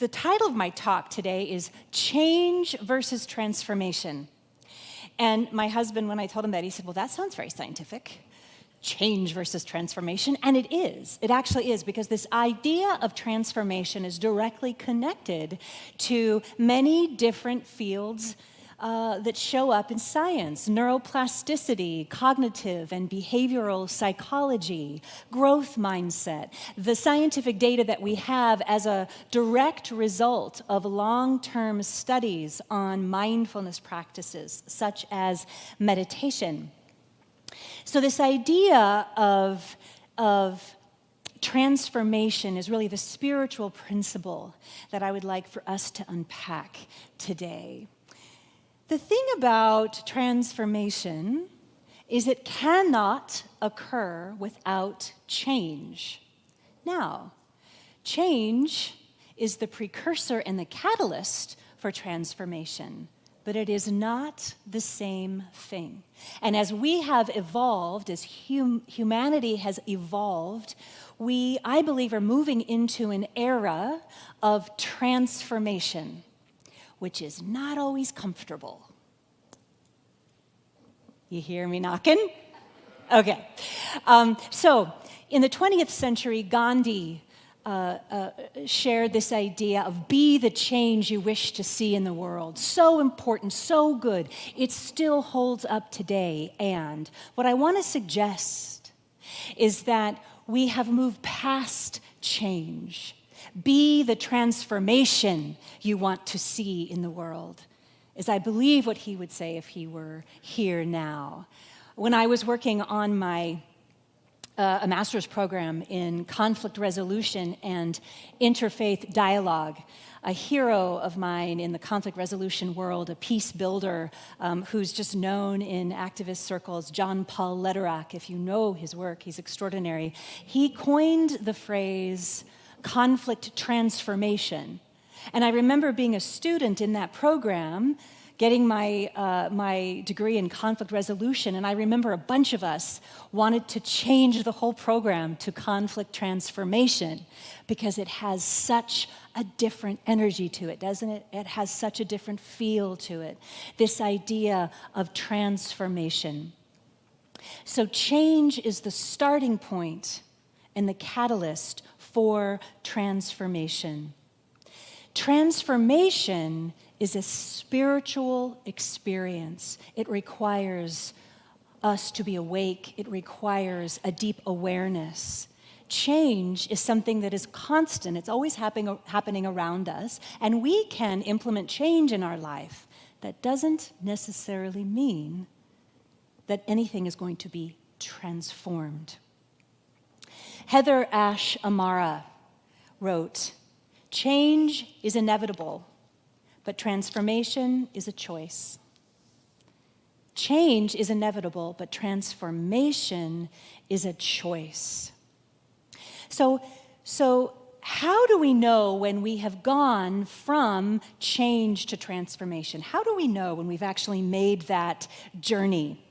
the title of my talk today is Change versus Transformation. And my husband, when I told him that, he said, well, that sounds very scientific. Change versus transformation. And it is. It actually is, because this idea of transformation is directly connected to many different fields that show up in science: neuroplasticity, cognitive and behavioral psychology, growth mindset. The scientific data that we have as a direct result of long-term studies on mindfulness practices, such as meditation. So this idea of transformation is really the spiritual principle that I would like for us to unpack today. The thing about transformation is it cannot occur without change. Now, change is the precursor and the catalyst for transformation, but it is not the same thing. And as we have evolved, as humanity has evolved, we, I believe, are moving into an era of transformation, which is not always comfortable. You hear me knocking? Okay. So in the 20th century, Gandhi shared this idea of be the change you wish to see in the world. So important, so good. It still holds up today. And what I want to suggest is that we have moved past change. Be the transformation you want to see in the world, is I believe what he would say if he were here now. When I was working on my a master's program in conflict resolution and interfaith dialogue, a hero of mine in the conflict resolution world, a peace builder who's just known in activist circles, John Paul Lederach. If you know his work, he's extraordinary. He coined the phrase conflict transformation. And I remember being a student in that program, getting my degree in conflict resolution, and I remember a bunch of us wanted to change the whole program to conflict transformation because it has such a different energy to it, doesn't it? It has such a different feel to it, this idea of transformation. So change is the starting point and the catalyst for transformation. Transformation is a spiritual experience. It requires us to be awake. It requires a deep awareness. Change is something that is constant. It's always happening around us, and we can implement change in our life. That doesn't necessarily mean that anything is going to be transformed. Heather Ash Amara wrote, "Change is inevitable, but transformation is a choice." Change is inevitable, but transformation is a choice. So how do we know when we have gone from change to transformation? How do we know when we've actually made that journey?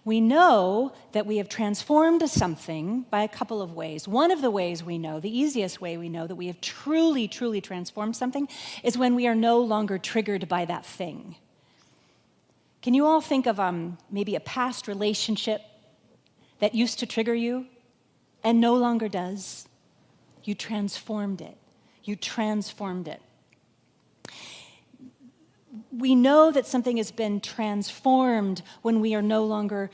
We know that we have transformed something by a couple of ways. One of the ways we know, the easiest way we know that we have truly, truly transformed something, is when we are no longer triggered by that thing. Can you all think of maybe a past relationship that used to trigger you and no longer does? You transformed it. You transformed it. We know that something has been transformed when we are no longer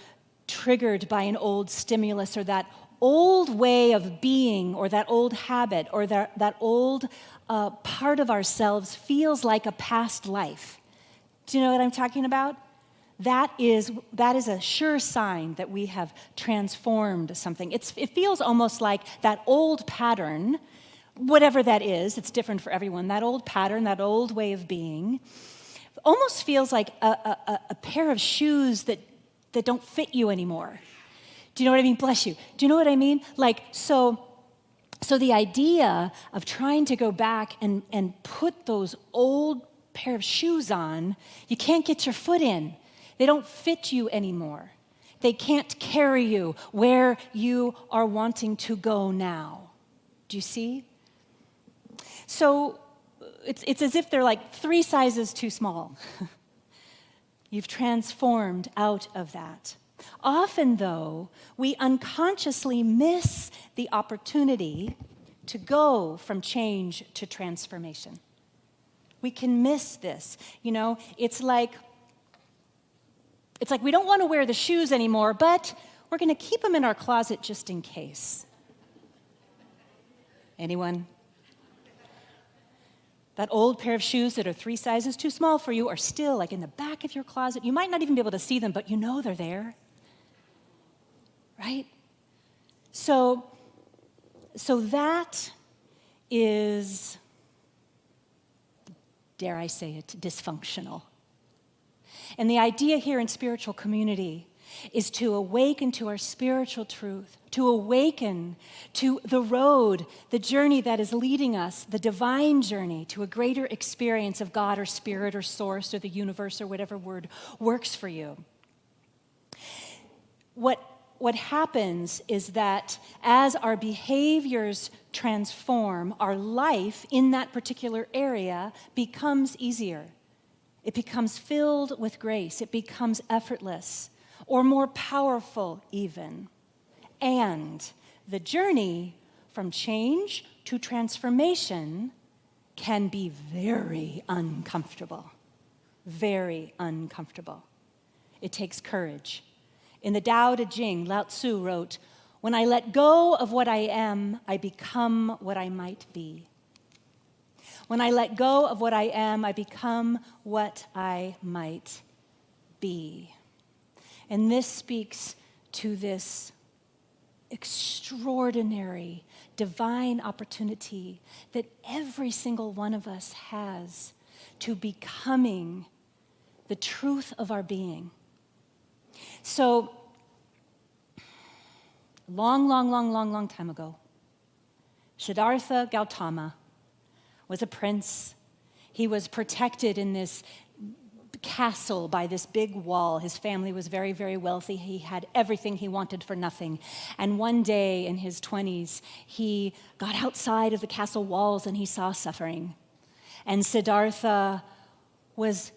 triggered by an old stimulus or that old way of being or that old habit or that old part of ourselves feels like a past life. Do you know what I'm talking about? That is a sure sign that we have transformed something. It feels almost like that old pattern, whatever that is, it's different for everyone, that old pattern, that old way of being, almost feels like a pair of shoes that don't fit you anymore. Do you know what I mean? Bless you. Do you know what I mean? Like, so the idea of trying to go back and put those old pair of shoes on, you can't get your foot in. They don't fit you anymore. They can't carry you where you are wanting to go now. Do you see? So it's as if they're like 3 sizes too small. You've transformed out of that. Often, though, we unconsciously miss the opportunity to go from change to transformation. We can miss this. You know, it's like we don't want to wear the shoes anymore, but we're going to keep them in our closet just in case. Anyone? That old pair of shoes that are 3 sizes too small for you are still like in the back of your closet. You might not even be able to see them, but you know they're there. Right? So that is, dare I say it, dysfunctional. And the idea here in spiritual community is to awaken to our spiritual truth, to awaken to the road, the journey that is leading us, the divine journey to a greater experience of God or spirit or source or the universe or whatever word works for you. What happens is that as our behaviors transform, our life in that particular area becomes easier. It becomes filled with grace. It becomes effortless or more powerful even. And the journey from change to transformation can be very uncomfortable. Very uncomfortable. It takes courage. In the Tao Te Ching, Lao Tzu wrote, "When I let go of what I am, I become what I might be. When I let go of what I am, I become what I might be." And this speaks to this extraordinary divine opportunity that every single one of us has to becoming the truth of our being. So, long time ago, Siddhartha Gautama was a prince. He was protected in this castle by this big wall. His family was very, very wealthy. He had everything he wanted for nothing. And one day in his 20s, he got outside of the castle walls and he saw suffering. And Siddhartha was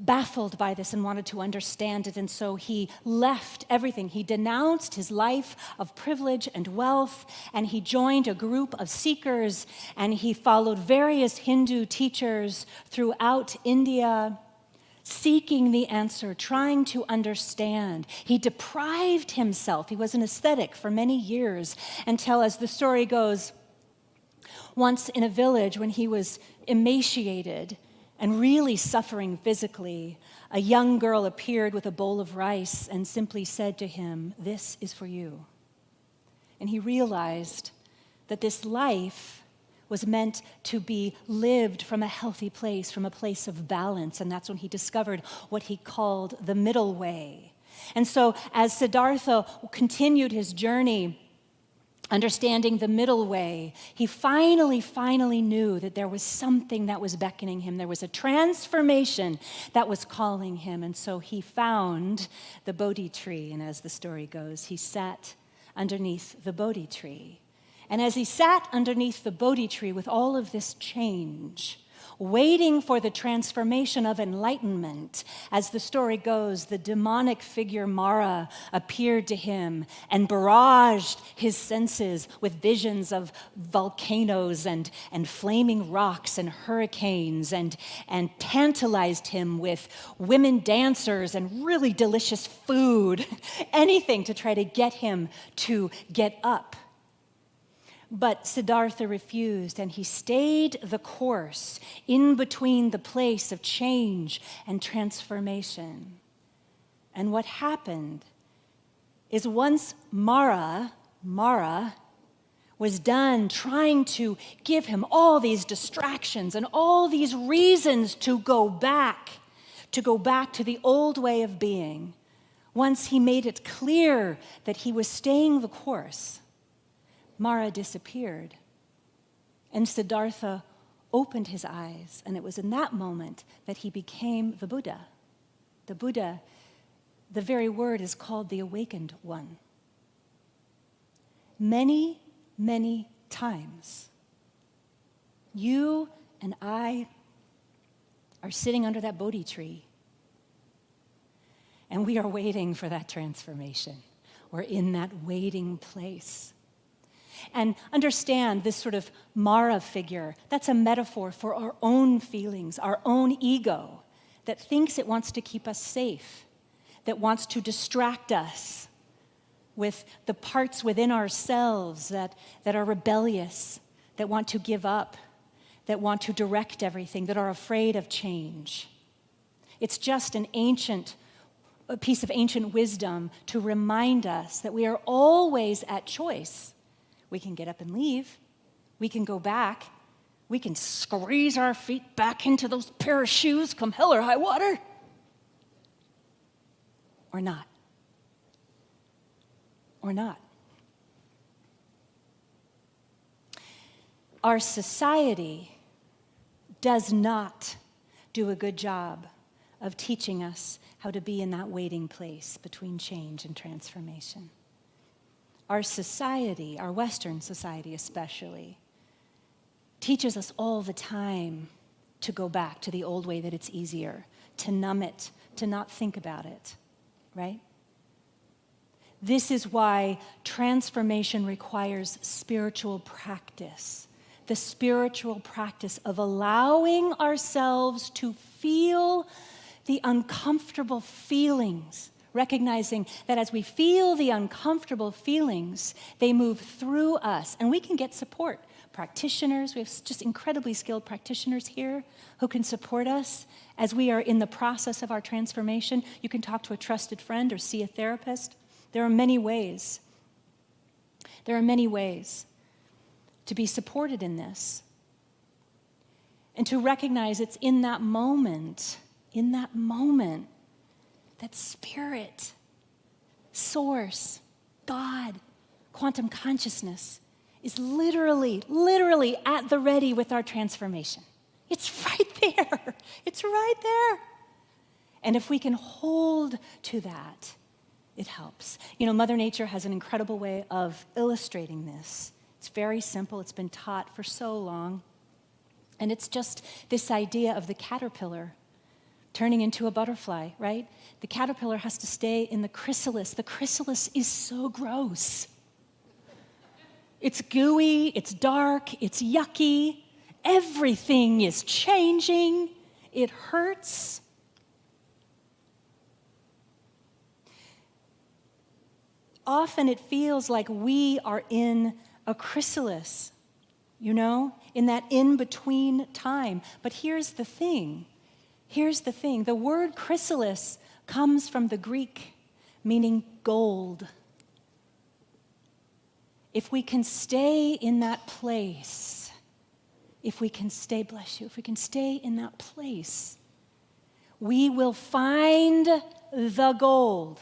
baffled by this and wanted to understand it, and so he left everything. He denounced his life of privilege and wealth, and he joined a group of seekers, and he followed various Hindu teachers throughout India, seeking the answer, trying to understand. He deprived himself. He was an ascetic for many years until, as the story goes, once in a village when he was emaciated and really suffering physically, a young girl appeared with a bowl of rice and simply said to him, "This is for you." And he realized that this life was meant to be lived from a healthy place, from a place of balance, and that's when he discovered what he called the middle way. And so as Siddhartha continued his journey, understanding the middle way, he finally knew that there was something that was beckoning him. There was a transformation that was calling him. And so he found the Bodhi tree. And as the story goes, he sat underneath the Bodhi tree. And as he sat underneath the Bodhi tree with all of this change, waiting for the transformation of enlightenment, as the story goes, the demonic figure Mara appeared to him and barraged his senses with visions of volcanoes and flaming rocks and hurricanes and tantalized him with women dancers and really delicious food, anything to try to get him to get up. But Siddhartha refused, and he stayed the course in between the place of change and transformation. And what happened is once Mara was done trying to give him all these distractions and all these reasons to go back to the old way of being, once he made it clear that he was staying the course, Mara disappeared, and Siddhartha opened his eyes, and it was in that moment that he became the Buddha. The Buddha, the very word is called the awakened one. Many times, you and I are sitting under that Bodhi tree, and we are waiting for that transformation. We're in that waiting place. And understand this sort of Mara figure, that's a metaphor for our own feelings, our own ego that thinks it wants to keep us safe, that wants to distract us with the parts within ourselves that are rebellious, that want to give up, that want to direct everything, that are afraid of change. It's just a piece of ancient wisdom to remind us that we are always at choice. We can get up and leave. We can go back. We can squeeze our feet back into those pair of shoes, come hell or high water. Or not. Or not. Our society does not do a good job of teaching us how to be in that waiting place between change and transformation. Our society, our Western society especially, teaches us all the time to go back to the old way that it's easier, to numb it, to not think about it, right? This is why transformation requires spiritual practice, the spiritual practice of allowing ourselves to feel the uncomfortable feelings, recognizing that as we feel the uncomfortable feelings, they move through us, and we can get support. Practitioners, we have just incredibly skilled practitioners here who can support us as we are in the process of our transformation. You can talk to a trusted friend or see a therapist. There are many ways. There are many ways to be supported in this and to recognize it's in that moment, that spirit, source, God, quantum consciousness is literally at the ready with our transformation. It's right there. It's right there. And if we can hold to that, it helps. You know, Mother Nature has an incredible way of illustrating this. It's very simple. It's been taught for so long. And it's just this idea of the caterpillar turning into a butterfly, right? The caterpillar has to stay in the chrysalis. The chrysalis is so gross. It's gooey, it's dark, it's yucky. Everything is changing. It hurts. Often it feels like we are in a chrysalis, you know, in that in-between time. But here's the thing. The word chrysalis comes from the Greek, meaning gold. If we can stay in that place, if we can stay in that place, we will find the gold.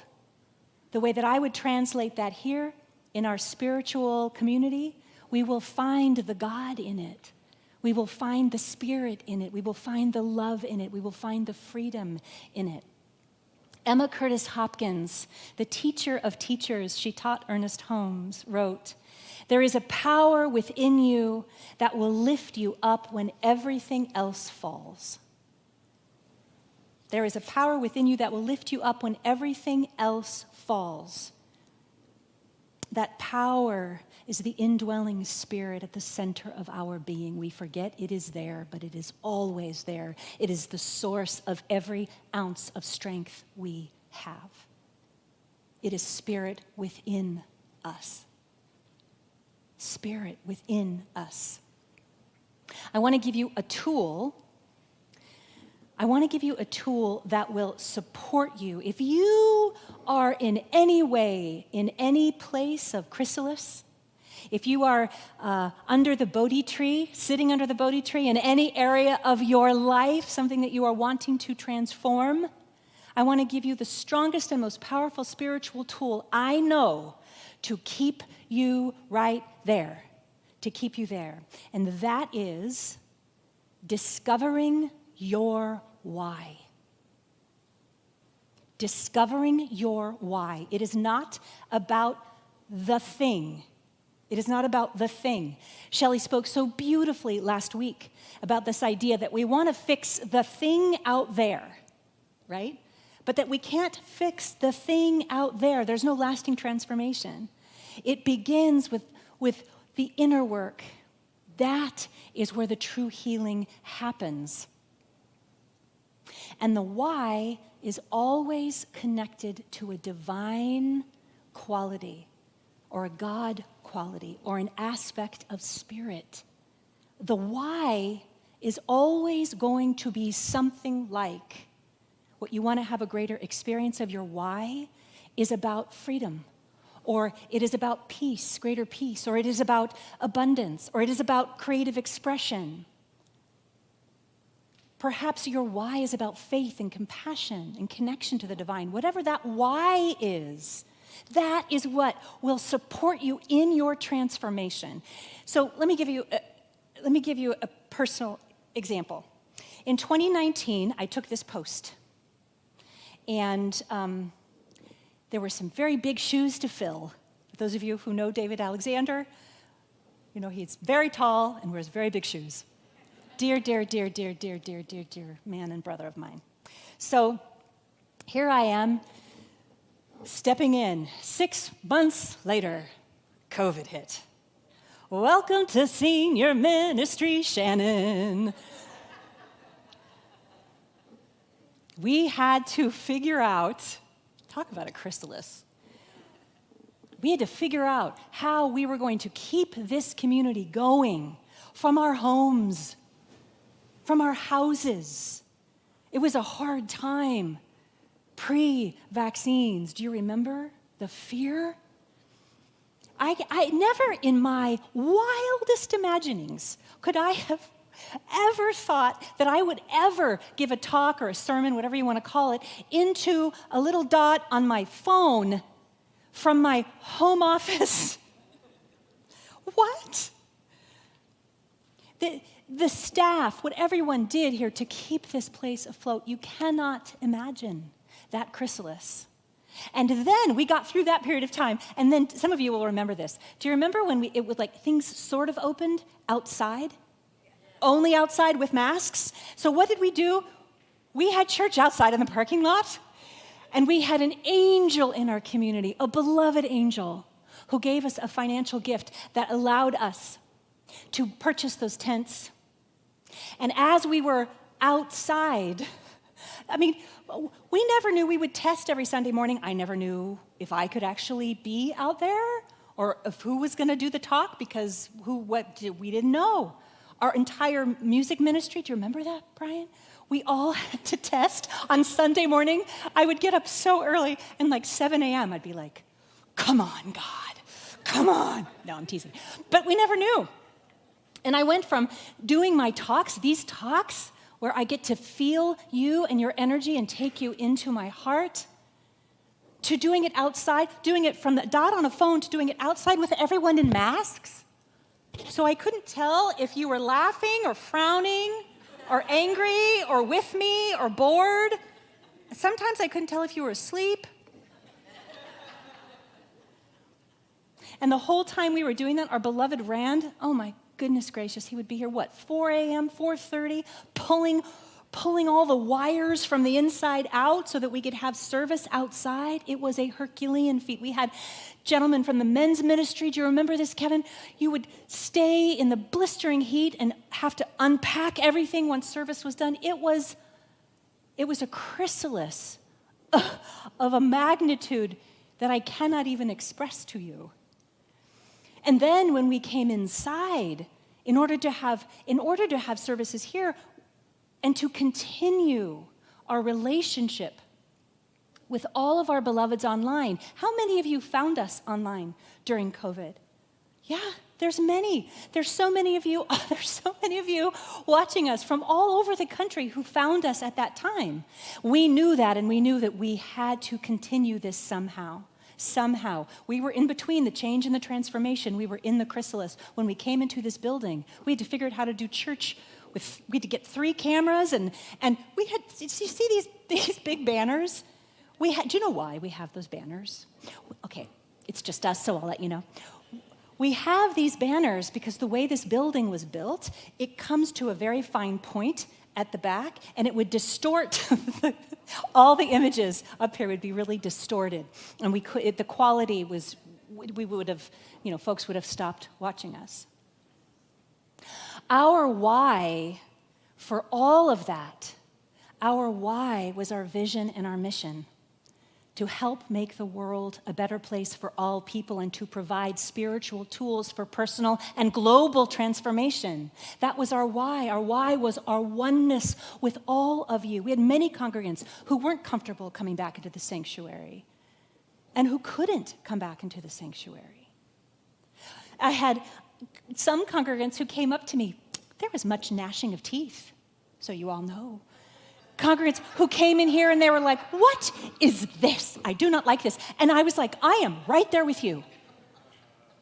The way that I would translate that here in our spiritual community, we will find the God in it. We will find the spirit in it. We will find the love in it. We will find the freedom in it. Emma Curtis Hopkins, the teacher of teachers, she taught Ernest Holmes, wrote, "There is a power within you that will lift you up when everything else falls." There is a power within you that will lift you up when everything else falls. That power is the indwelling spirit at the center of our being. We forget it is there, but it is always there. It is the source of every ounce of strength we have. It is spirit within us. Spirit within us. I want to give you a tool. I want to give you a tool that will support you. If you are in any way, in any place of chrysalis, if you are under the Bodhi tree, sitting under the Bodhi tree in any area of your life, something that you are wanting to transform, I want to give you the strongest and most powerful spiritual tool I know to keep you right there, to keep you there. And that is discovering your why. Discovering your why. It is not about the thing. It is not about the thing. Shelley spoke so beautifully last week about this idea that we want to fix the thing out there, right? But that we can't fix the thing out there. There's no lasting transformation. It begins with the inner work. That is where the true healing happens. And the why is always connected to a divine quality or a God quality or an aspect of spirit. The why is always going to be something like what you want to have a greater experience of your why is about freedom, or it is about peace, greater peace, or it is about abundance, or it is about creative expression. Perhaps your why is about faith and compassion and connection to the divine. Whatever that why is, that is what will support you in your transformation. So let me give you a personal example. In 2019, I took this post, and there were some very big shoes to fill. For those of you who know David Alexander, you know he's very tall and wears very big shoes. Dear, dear, dear, dear, dear, dear, dear, dear man and brother of mine. So here I am, stepping in. 6 months later, COVID hit. Welcome to senior ministry, Shannon. We had to figure out, talk about a chrysalis. We had to figure out how we were going to keep this community going from our homes, from our houses. It was a hard time. Pre-vaccines, do you remember the fear? I never in my wildest imaginings could I have ever thought that I would ever give a talk or a sermon, whatever you want to call it, into a little dot on my phone from my home office. What? The staff, what everyone did here to keep this place afloat, you cannot imagine that chrysalis. And then we got through that period of time, and then some of you will remember this. Do you remember when it was like things sort of opened outside? Only outside with masks? So what did we do? We had church outside in the parking lot, and we had an angel in our community, a beloved angel, who gave us a financial gift that allowed us to purchase those tents. And as we were outside, I mean, we never knew we would test every Sunday morning. I never knew if I could actually be out there or if who was going to do the talk because we didn't know. Our entire music ministry, do you remember that, Brian? We all had to test on Sunday morning. I would get up so early, and like 7 a.m., I'd be like, come on, God, come on. No, I'm teasing. But we never knew. And I went from doing my talks, these talks, where I get to feel you and your energy and take you into my heart, to doing it outside, doing it from the dot on a phone to doing it outside with everyone in masks. So I couldn't tell if you were laughing or frowning or angry or with me or bored. Sometimes I couldn't tell if you were asleep. And the whole time we were doing that, our beloved Rand, oh my goodness gracious, he would be here, 4 a.m., 4:30, pulling all the wires from the inside out so that we could have service outside. It was a Herculean feat. We had gentlemen from the men's ministry. Do you remember this, Kevin? You would stay in the blistering heat and have to unpack everything once service was done. It was a chrysalis of a magnitude that I cannot even express to you. And then when we came inside, in order to have services here and to continue our relationship with all of our beloveds online, how many of you found us online during COVID? Yeah, there's many. There's so many of you. There's so many of you watching us from all over the country who found us at that time. We knew that, and we knew that we had to continue this somehow. Somehow. We were in between the change and the transformation. We were in the chrysalis. When we came into this building, we had to figure out how to do church. We had to get 3 cameras, and we had, you see these big banners? Do you know why we have those banners? Okay, it's just us, so I'll let you know. We have these banners because the way this building was built, it comes to a very fine point at the back, and it would distort all the images up here would be really distorted, and the quality was, we would have, folks would have stopped watching us. Our why for all of that, our why was our vision and our mission: to help make the world a better place for all people and to provide spiritual tools for personal and global transformation. That was our why. Our why was our oneness with all of you. We had many congregants who weren't comfortable coming back into the sanctuary and who couldn't come back into the sanctuary. I had some congregants who came up to me. There was much gnashing of teeth, so you all know. Congregants who came in here and they were like, "What is this? I do not like this." And I was like, "I am right there with you.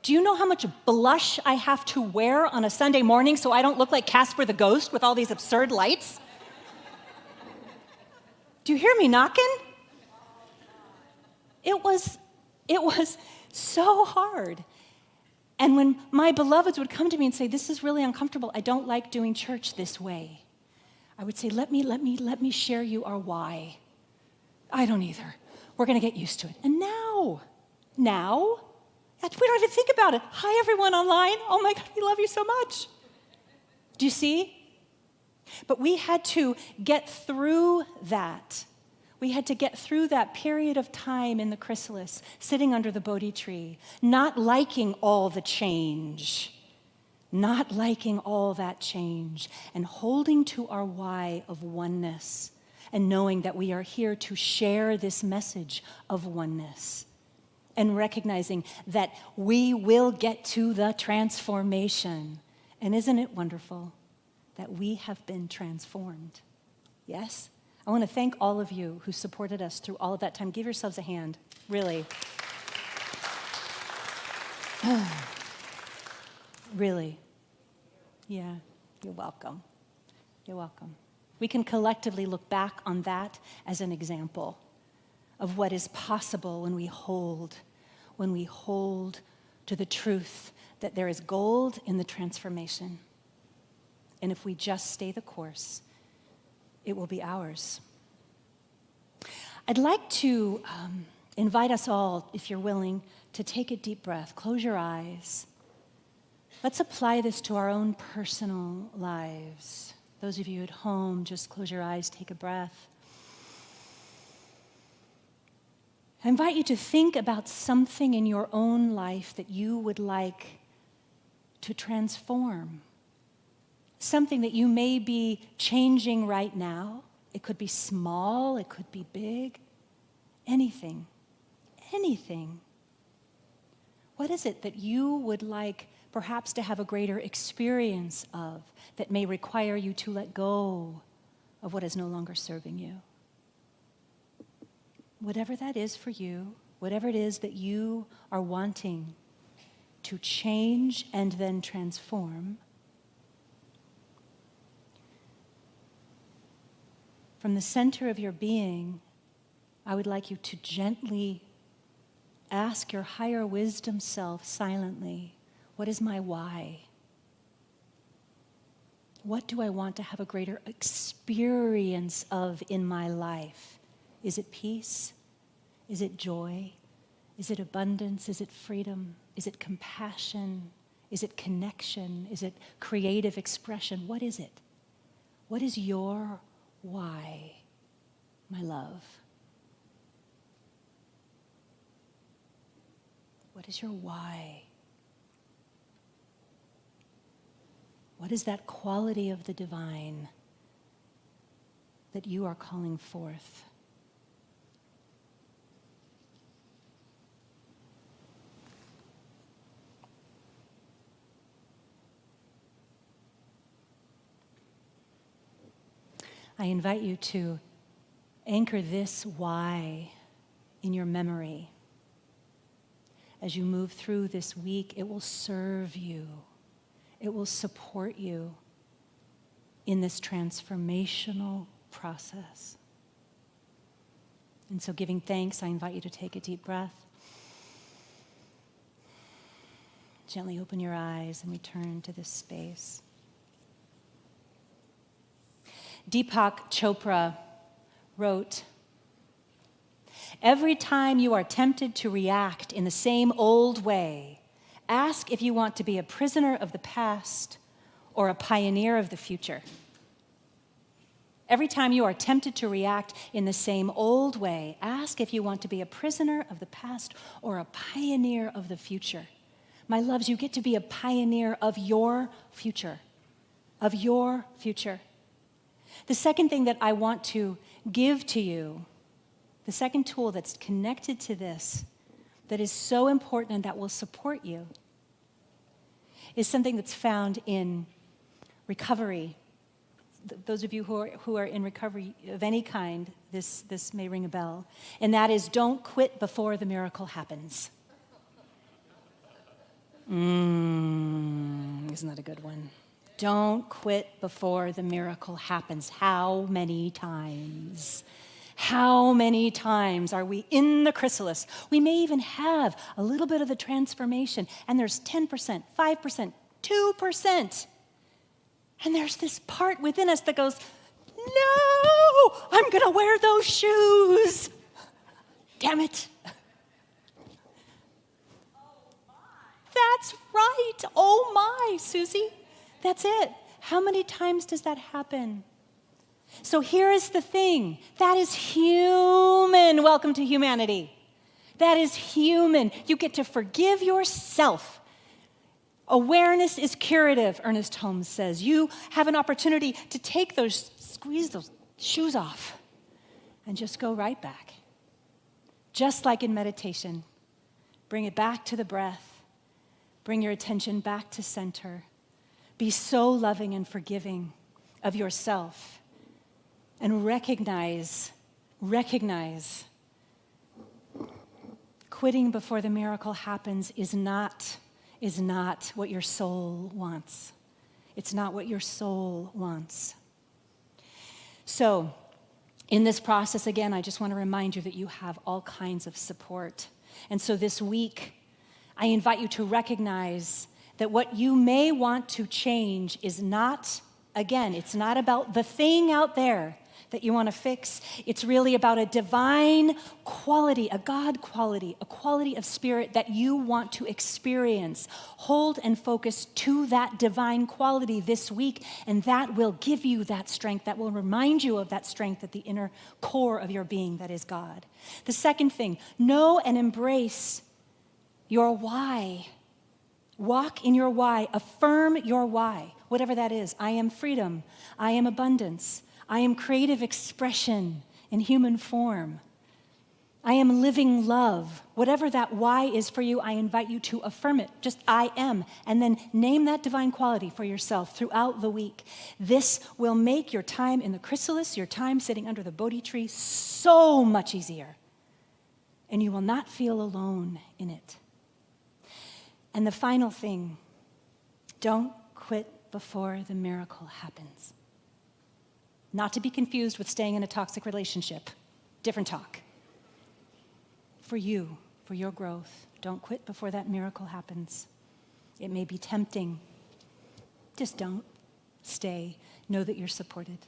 Do you know how much blush I have to wear on a Sunday morning so I don't look like Casper the Ghost with all these absurd lights? Do you hear me knocking?" It was so hard. And when my beloveds would come to me and say, "This is really uncomfortable. I don't like doing church this way," I would say, let me share you our why. I don't either. We're going to get used to it. And now, we don't even think about it. Hi, everyone online. Oh my God, we love you so much. Do you see? But we had to get through that. We had to get through that period of time in the chrysalis, sitting under the Bodhi tree, not liking all the change. Not liking all that change, and holding to our why of oneness, and knowing that we are here to share this message of oneness, and recognizing that we will get to the transformation. And isn't it wonderful that we have been transformed? Yes? I want to thank all of you who supported us through all of that time. Give yourselves a hand, really. Really. Yeah, you're welcome. You're welcome. We can collectively look back on that as an example of what is possible when we hold to the truth that there is gold in the transformation. And if we just stay the course, it will be ours. I'd like to invite us all, if you're willing, to take a deep breath. Close your eyes. Let's apply this to our own personal lives. Those of you at home, just close your eyes, take a breath. I invite you to think about something in your own life that you would like to transform. Something that you may be changing right now. It could be small, it could be big. Anything. What is it that you would like perhaps to have a greater experience of, that may require you to let go of what is no longer serving you? Whatever that is for you, whatever it is that you are wanting to change and then transform, from the center of your being, I would like you to gently ask your higher wisdom self silently, what is my why? What do I want to have a greater experience of in my life? Is it peace? Is it joy? Is it abundance? Is it freedom? Is it compassion? Is it connection? Is it creative expression? What is it? What is your why, my love? What is your why? What is that quality of the divine that you are calling forth? I invite you to anchor this why in your memory. As you move through this week, it will serve you. It will support you in this transformational process. And so, giving thanks, I invite you to take a deep breath. Gently open your eyes and return to this space. Deepak Chopra wrote, "Every time you are tempted to react in the same old way, ask if you want to be a prisoner of the past or a pioneer of the future." Every time you are tempted to react in the same old way, ask if you want to be a prisoner of the past or a pioneer of the future. My loves, you get to be a pioneer of your future, of your future. The second thing that I want to give to you, the second tool that's connected to this, that is so important and that will support you, is something that's found in recovery. Those of you who are in recovery of any kind, this may ring a bell, and that is don't quit before the miracle happens. Isn't that a good one? Don't quit before the miracle happens. How many times? How many times are we in the chrysalis? We may even have a little bit of the transformation, and there's 10%, 5%, 2%. And there's this part within us that goes, no, I'm going to wear those shoes. Damn it. That's right. Oh my, Susie. That's it. How many times does that happen? So here is the thing. That is human. Welcome to humanity. That is human. You get to forgive yourself. Awareness is curative, Ernest Holmes says. You have an opportunity to squeeze those shoes off and just go right back. Just like in meditation. Bring it back to the breath. Bring your attention back to center. Be so loving and forgiving of yourself. And recognize quitting before the miracle happens is not what your soul wants. It's not what your soul wants. So, in this process, again, I just want to remind you that you have all kinds of support. And so this week, I invite you to recognize that what you may want to change is not, again, it's not about the thing out there that you want to fix. It's really about a divine quality, a God quality, a quality of spirit that you want to experience. Hold and focus to that divine quality this week, and that will give you that strength, that will remind you of that strength at the inner core of your being that is God. The second thing, know and embrace your why. Walk in your why. Affirm your why, whatever that is. I am freedom. I am abundance. I am creative expression in human form. I am living love. Whatever that why is for you, I invite you to affirm it. Just I am. And then name that divine quality for yourself throughout the week. This will make your time in the chrysalis, your time sitting under the Bodhi tree, so much easier. And you will not feel alone in it. And the final thing, don't quit before the miracle happens. Not to be confused with staying in a toxic relationship. Different talk. For you, for your growth, don't quit before that miracle happens. It may be tempting. Just don't. Stay. Know that you're supported.